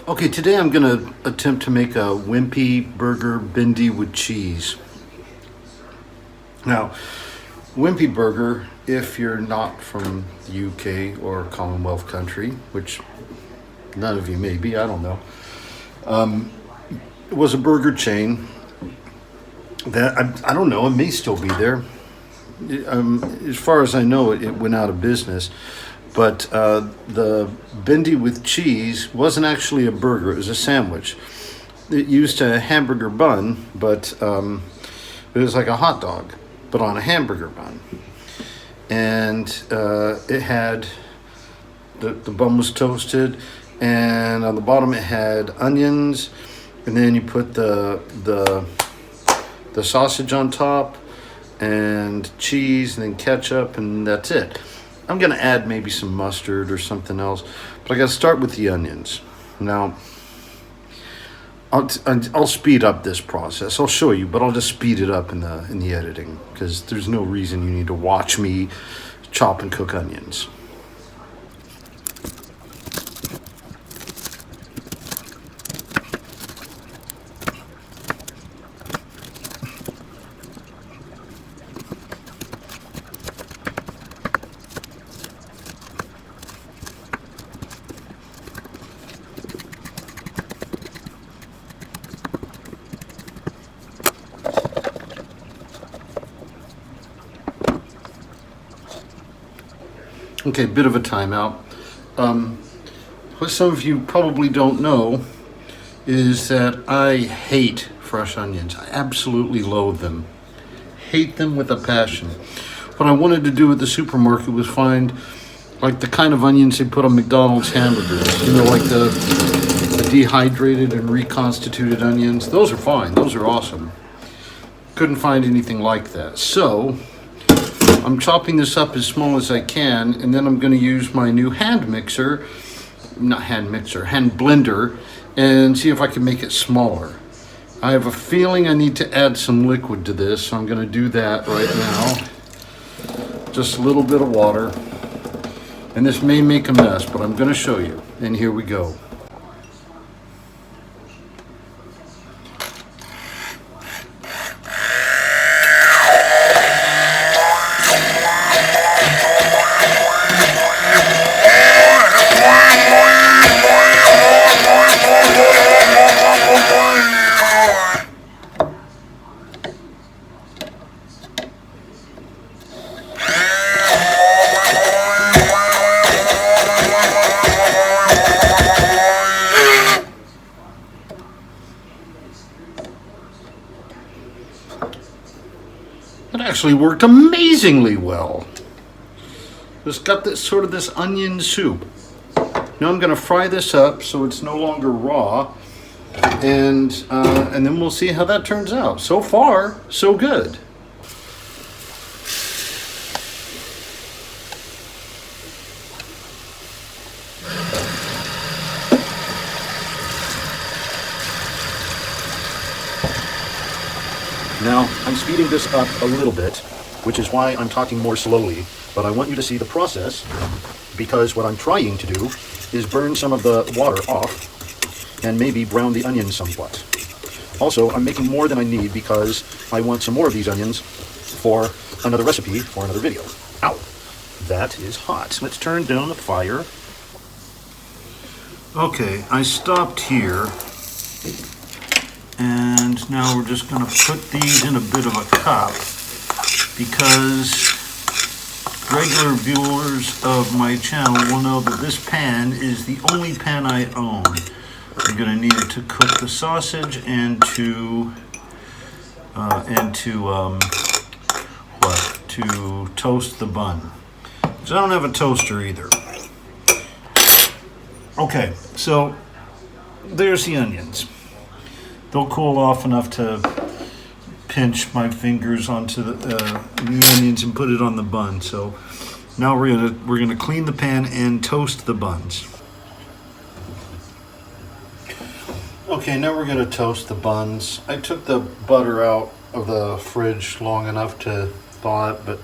Okay, today I'm going to attempt to make a Wimpy burger bindi with cheese. Now, Wimpy burger, if you're not from the UK or Commonwealth country, which none of you may be, I don't know, it was a burger chain that I don't know, it may still be there. As far as I know, it went out of business. But the bindi with cheese wasn't actually a burger, it was a sandwich. It used a hamburger bun, but it was like a hot dog, but on a hamburger bun. And it had, the bun was toasted, and on the bottom it had onions, and then you put the sausage on top, and cheese, and then ketchup, and that's it. I'm going to add maybe some mustard or something else, but I got to start with the onions. Now, I'll speed up this process. I'll show you, but I'll just speed it up in the editing, because there's no reason you need to watch me chop and cook onions. Okay, bit of a timeout. What some of you probably don't know is that I hate fresh onions. I absolutely loathe them. Hate them with a passion. What I wanted to do at the supermarket was find like the kind of onions they put on McDonald's hamburgers. You know, like the dehydrated and reconstituted onions. Those are fine. Those are awesome. Couldn't find anything like that. So I'm chopping this up as small as I can, and then I'm going to use my new hand blender, and see if I can make it smaller. I have a feeling I need to add some liquid to this, so I'm going to do that right now. Just a little bit of water, and this may make a mess, but I'm going to show you, and here we go. It actually worked amazingly well. It's got this sort of this onion soup. Now I'm going to fry this up so it's no longer raw, and then we'll see how that turns out. So far, so good. Now, I'm speeding this up a little bit, which is why I'm talking more slowly, but I want you to see the process, because what I'm trying to do is burn some of the water off and maybe brown the onions somewhat. Also, I'm making more than I need because I want some more of these onions for another recipe for another video. Ow! That is hot. Let's turn down the fire. Okay, I stopped here. And now we're just going to put these in a bit of a cup, because regular viewers of my channel will know that this pan is the only pan I own. I'm going to need it to cook the sausage and to toast the bun. Because I don't have a toaster either. Okay, so there's the onions. They'll cool off enough to pinch my fingers onto the onions and put it on the bun. So now we're gonna clean the pan and toast the buns. Okay, now we're gonna toast the buns. I took the butter out of the fridge long enough to thaw it, but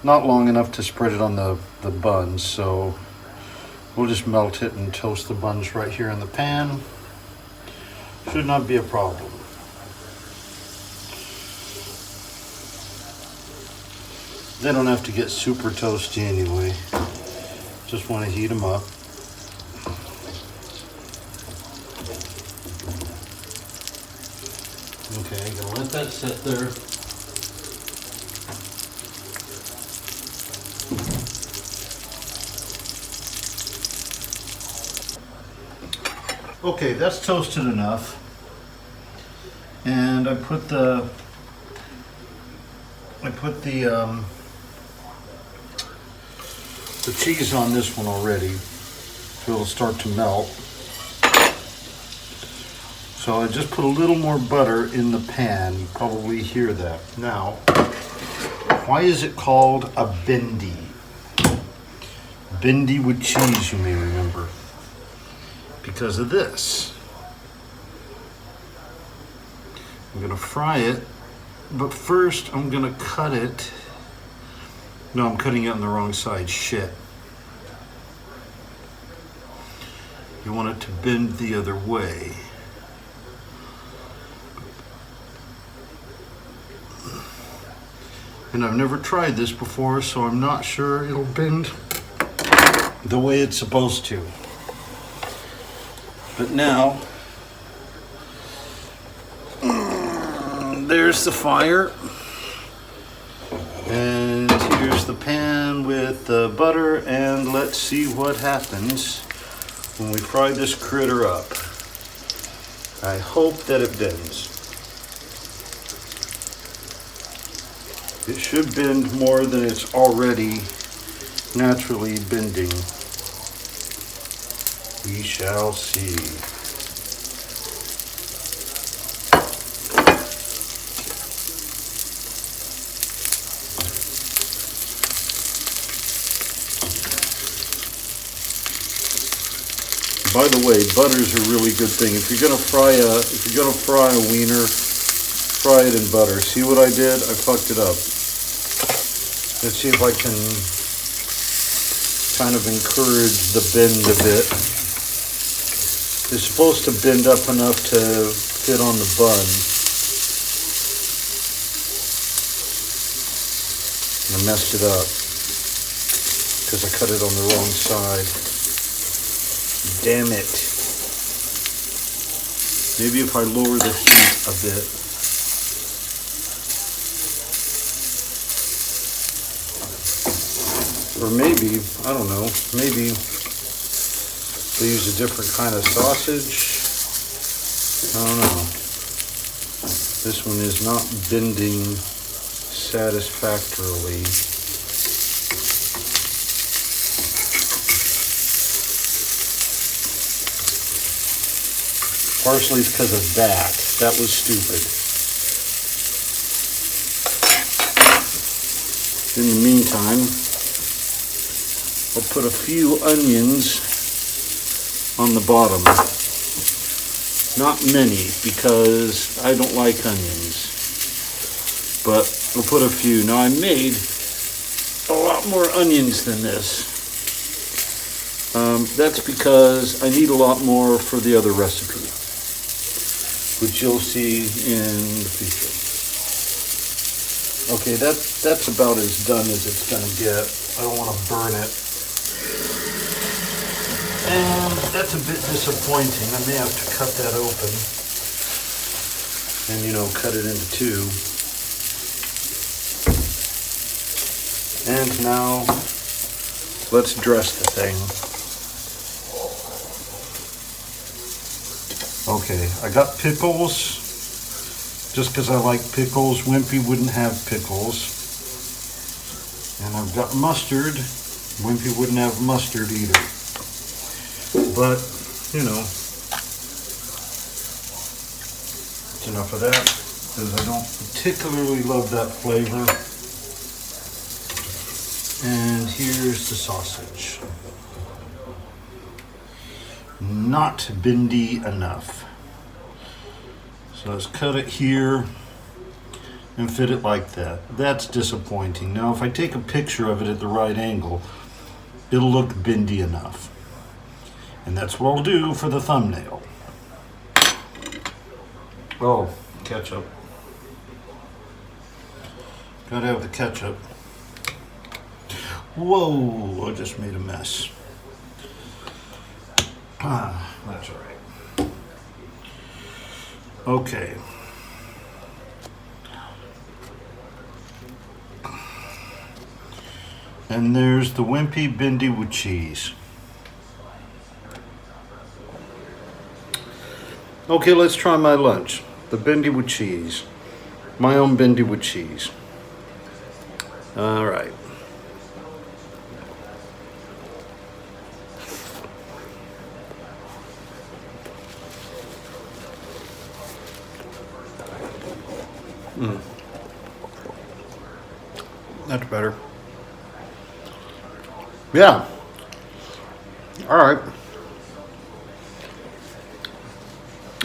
not long enough to spread it on the buns. So We'll just melt it and toast the buns right here in the pan. Should not be a problem. They don't have to get super toasty anyway. Just want to heat them up. Okay, gonna let that sit there. Okay, that's toasted enough. And I put the cheese on this one already, so it'll start to melt. So I just put a little more butter in the pan. You probably hear that. Now, why is it called a bindi? Bindi with cheese, you may remember. Because of this. I'm gonna fry it, but first I'm gonna cut it. No, I'm cutting it on the wrong side. Shit. You want it to bend the other way. And I've never tried this before, so I'm not sure it'll bend the way it's supposed to. But now, there's the fire. And here's the pan with the butter, and let's see what happens when we fry this critter up. I hope that it bends. It should bend more than it's already naturally bending. We shall see. By the way, butter's a really good thing. If you're gonna fry a wiener, fry it in butter. See what I did? I fucked it up. Let's see if I can kind of encourage the bend a bit. It's supposed to bend up enough to fit on the bun. I messed it up because I cut it on the wrong side. Damn it. Maybe if I lower the heat a bit. Or maybe, I don't know, maybe they use a different kind of sausage. I don't know. This one is not bending satisfactorily. Partially it's because of that. That was stupid. In the meantime, I'll put a few onions on the bottom. Not many, because I don't like onions. But I'll put a few. Now I made a lot more onions than this. That's because I need a lot more for the other recipe, which you'll see in the future. Okay, that's about as done as it's gonna get. I don't want to burn it. And that's a bit disappointing. I may have to cut that open and, cut it into two. And now, let's dress the thing. Okay, I got pickles, just because I like pickles. Wimpy wouldn't have pickles. And I've got mustard. Wimpy wouldn't have mustard either. But, it's enough of that, because I don't particularly love that flavor. And here's the sausage. Not bendy enough. So let's cut it here and fit it like that. That's disappointing. Now if I take a picture of it at the right angle, it'll look bendy enough. And that's what I'll do for the thumbnail. Oh, ketchup. Gotta have the ketchup. Whoa, I just made a mess. Ah, that's all right. Okay. And there's the Wimpy Bindi with cheese. Okay, let's try my lunch. The Bindi with cheese. My own Bindi with cheese. All right. That's better. Yeah. All right.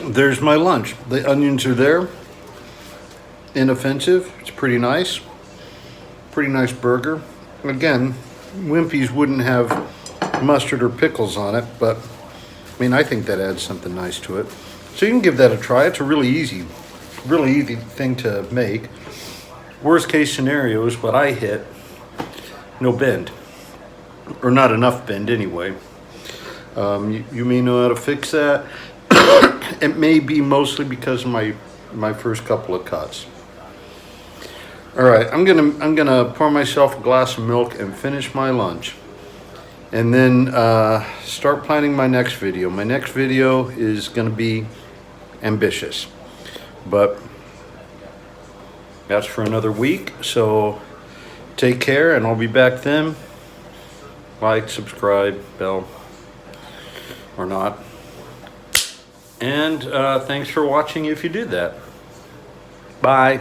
There's my lunch. The onions are there. Inoffensive. It's pretty nice. Pretty nice burger. Again, Wimpy's wouldn't have mustard or pickles on it, but I mean, I think that adds something nice to it. So you can give that a try. It's a really easy thing to make. Worst case scenario is what I hit. No bend. Or not enough bend anyway. You may know how to fix that. It may be mostly because of my first couple of cuts. All right, I'm gonna pour myself a glass of milk and finish my lunch, and then start planning my next video. My next video is gonna be ambitious, but that's for another week. So take care, and I'll be back then. Like, subscribe, bell, or not. And thanks for watching if you did that. Bye.